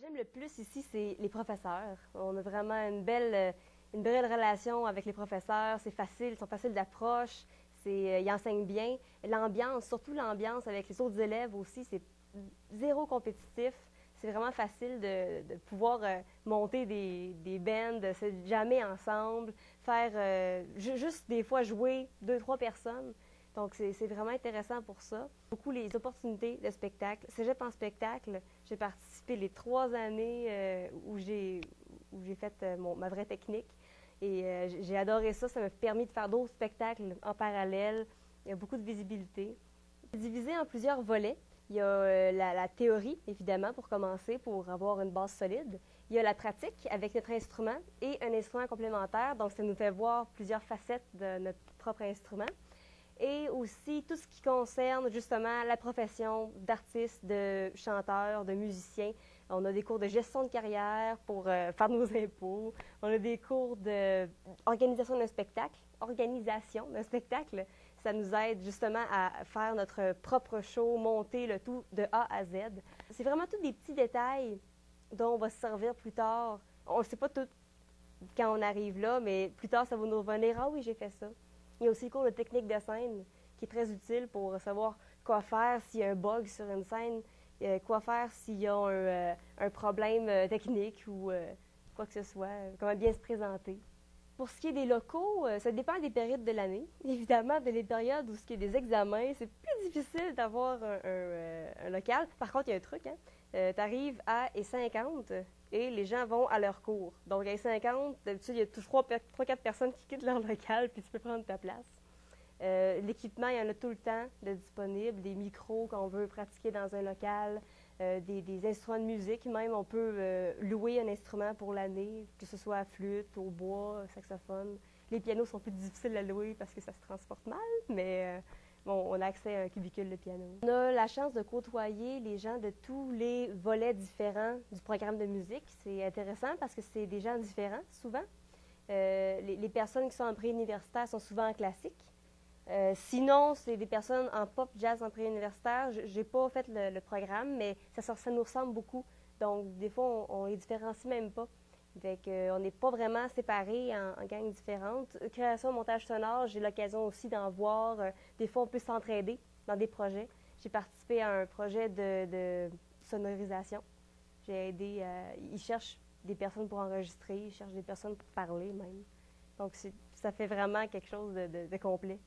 J'aime le plus ici, c'est les professeurs. On a vraiment une belle relation avec les professeurs. C'est facile, ils sont faciles d'approche. Ils enseignent bien. L'ambiance, surtout l'ambiance avec les autres élèves aussi, c'est zéro compétitif. C'est vraiment facile de pouvoir monter des bands, de se jammer ensemble, faire juste des fois jouer deux, trois personnes. Donc, c'est vraiment intéressant pour ça. Beaucoup les opportunités de spectacle. Cégep en spectacle, j'ai participé les 3 années où j'ai fait ma vraie technique. Et j'ai adoré ça. Ça m'a permis de faire d'autres spectacles en parallèle. Il y a beaucoup de visibilité. C'est divisé en plusieurs volets. Il y a la théorie, évidemment, pour commencer, pour avoir une base solide. Il y a la pratique avec notre instrument et un instrument complémentaire. Donc, ça nous fait voir plusieurs facettes de notre propre instrument. Et aussi tout ce qui concerne justement la profession d'artiste, de chanteur, de musicien. On a des cours de gestion de carrière pour faire nos impôts. On a des cours d'organisation d'un spectacle. Organisation d'un spectacle, ça nous aide justement à faire notre propre show, monter le tout de A à Z. C'est vraiment tous des petits détails dont on va se servir plus tard. On ne sait pas tout quand on arrive là, mais plus tard, ça va nous revenir. Ah oui, j'ai fait ça. Il y a aussi le cours de technique de scène qui est très utile pour savoir quoi faire s'il y a un bug sur une scène, quoi faire s'il y a un problème technique ou quoi que ce soit, comment bien se présenter. Pour ce qui est des locaux, ça dépend des périodes de l'année. Évidemment, dans les périodes où il y a des examens, c'est plus difficile d'avoir un local. Par contre, il y a un truc, hein? Tu arrives à E50 et les gens vont à leur cours. Donc, à E50, d'habitude, il y a toujours 3-4 personnes qui quittent leur local, puis tu peux prendre ta place. L'équipement, il y en a tout le temps de disponible, des micros qu'on veut pratiquer dans un local, des instruments de musique. Même, on peut louer un instrument pour l'année, que ce soit à flûte, au bois, saxophone. Les pianos sont plus difficiles à louer parce que ça se transporte mal, mais bon, on a accès à un cubicule de piano. On a la chance de côtoyer les gens de tous les volets différents du programme de musique. C'est intéressant parce que c'est des gens différents, souvent. Les personnes qui sont en préuniversitaire sont souvent en classique. Sinon, c'est des personnes en pop jazz en préuniversitaire. Je n'ai pas fait le programme, mais ça nous ressemble beaucoup. Donc, des fois, on les différencie même pas. Fait on n'est pas vraiment séparés en gangs différentes. Création, montage sonore, j'ai l'occasion aussi d'en voir. Des fois, on peut s'entraider dans des projets. J'ai participé à un projet de sonorisation. J'ai aidé, ils cherchent des personnes pour enregistrer, ils cherchent des personnes pour parler même. Donc, ça fait vraiment quelque chose de complet.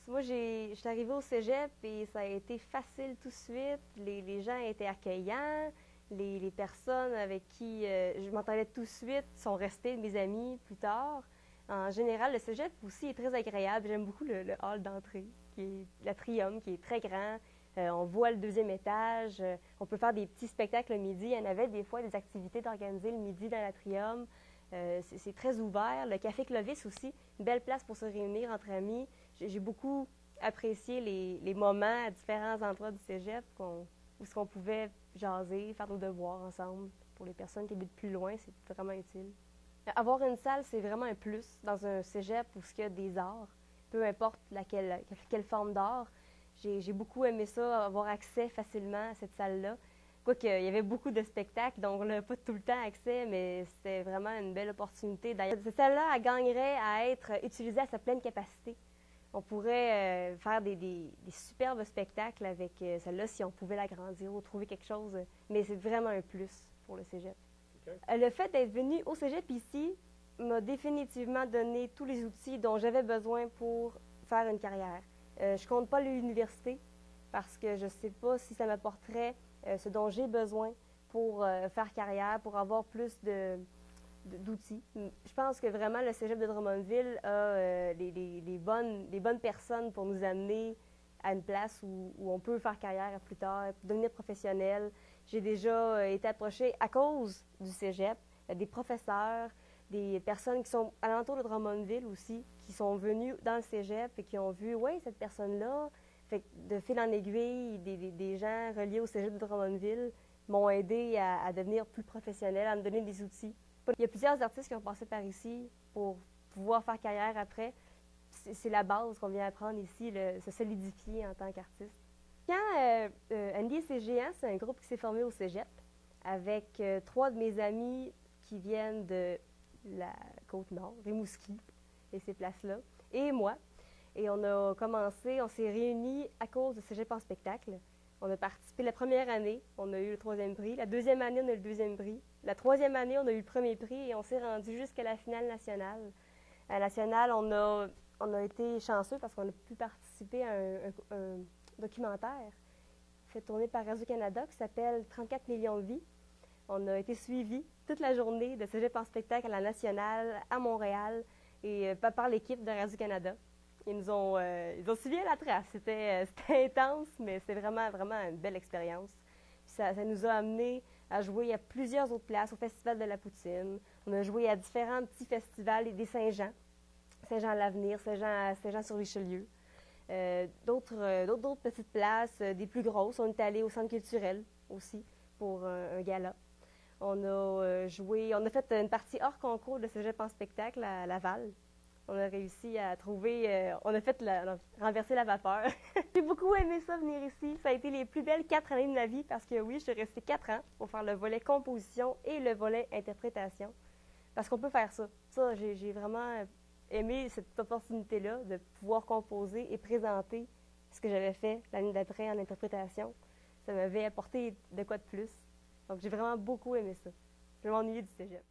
Moi, je suis arrivée au cégep et ça a été facile tout de suite. Les gens étaient accueillants. Les personnes avec qui je m'entendais tout de suite sont restées mes amis plus tard. En général, le cégep aussi est très agréable. J'aime beaucoup le hall d'entrée, qui est l'atrium, qui est très grand. On voit le deuxième étage. On peut faire des petits spectacles le midi. Il y en avait des fois des activités d'organiser le midi dans l'atrium. C'est très ouvert. Le Café Clovis aussi, une belle place pour se réunir entre amis. J'ai beaucoup apprécié les moments à différents endroits du cégep où on pouvait jaser, faire nos devoirs ensemble. Pour les personnes qui habitent plus loin, c'est vraiment utile. Avoir une salle, c'est vraiment un plus dans un cégep où il y a des arts, peu importe quelle forme d'art. J'ai beaucoup aimé ça, avoir accès facilement à cette salle-là. Quoique, il y avait beaucoup de spectacles, donc on n'avait pas tout le temps accès, mais c'était vraiment une belle opportunité. D'ailleurs, cette salle-là, elle gagnerait à être utilisée à sa pleine capacité. On pourrait faire des superbes spectacles avec celle-là si on pouvait l'agrandir ou trouver quelque chose. Mais c'est vraiment un plus pour le cégep. Okay. Le fait d'être venu au cégep ici m'a définitivement donné tous les outils dont j'avais besoin pour faire une carrière. Je compte pas l'université parce que je ne sais pas si ça m'apporterait ce dont j'ai besoin pour faire carrière, pour avoir plus d'outils. Je pense que vraiment le cégep de Drummondville a les bonnes personnes pour nous amener à une place où on peut faire carrière plus tard, devenir professionnel. J'ai déjà été approchée à cause du cégep, des professeurs, des personnes qui sont alentour de Drummondville aussi, qui sont venues dans le cégep et qui ont vu, oui, cette personne-là. Fait que de fil en aiguille, des gens reliés au cégep de Drummondville m'ont aidé à devenir plus professionnelle, à me donner des outils. Il y a plusieurs artistes qui ont passé par ici pour pouvoir faire carrière après. C'est la base qu'on vient apprendre ici, se solidifier en tant qu'artiste. Quand Andy et ses géants, c'est un groupe qui s'est formé au cégep. avec 3 de mes amis qui viennent de la Côte-Nord, Rimouski et ces places-là, et moi. Et on a commencé, on s'est réunis à cause de Cégep en spectacle. On a participé la première année, on a eu le 3e prix. La 2e année, on a eu le 2e prix. La 3e année, on a eu le 1er prix et on s'est rendu jusqu'à la finale nationale. À la nationale, on a été chanceux parce qu'on a pu participer à un documentaire fait tourner par Radio-Canada qui s'appelle 34 millions de vies. On a été suivis toute la journée de Cégep en spectacle à la nationale, à Montréal, et par l'équipe de Radio-Canada. Ils ont suivi à la trace. C'était intense, mais c'était vraiment une belle expérience. Ça nous a amenés à jouer à plusieurs autres places, au Festival de la Poutine. On a joué à différents petits festivals et des Saint-Jean. Saint-Jean-à-l'Avenir, Saint-Jean-sur-Richelieu. D'autres petites places, des plus grosses. On est allé au Centre culturel aussi pour un gala. On a fait une partie hors concours de Cégep en spectacle à Laval. On a réussi à trouver, on a renversé la vapeur. J'ai beaucoup aimé ça, venir ici. Ça a été les plus belles 4 années de ma vie parce que oui, je suis restée 4 ans pour faire le volet composition et le volet interprétation. Parce qu'on peut faire ça. Ça, j'ai vraiment aimé cette opportunité-là de pouvoir composer et présenter ce que j'avais fait l'année d'après en interprétation. Ça m'avait apporté de quoi de plus. Donc, j'ai vraiment beaucoup aimé ça. Je m'ennuyais du cégep.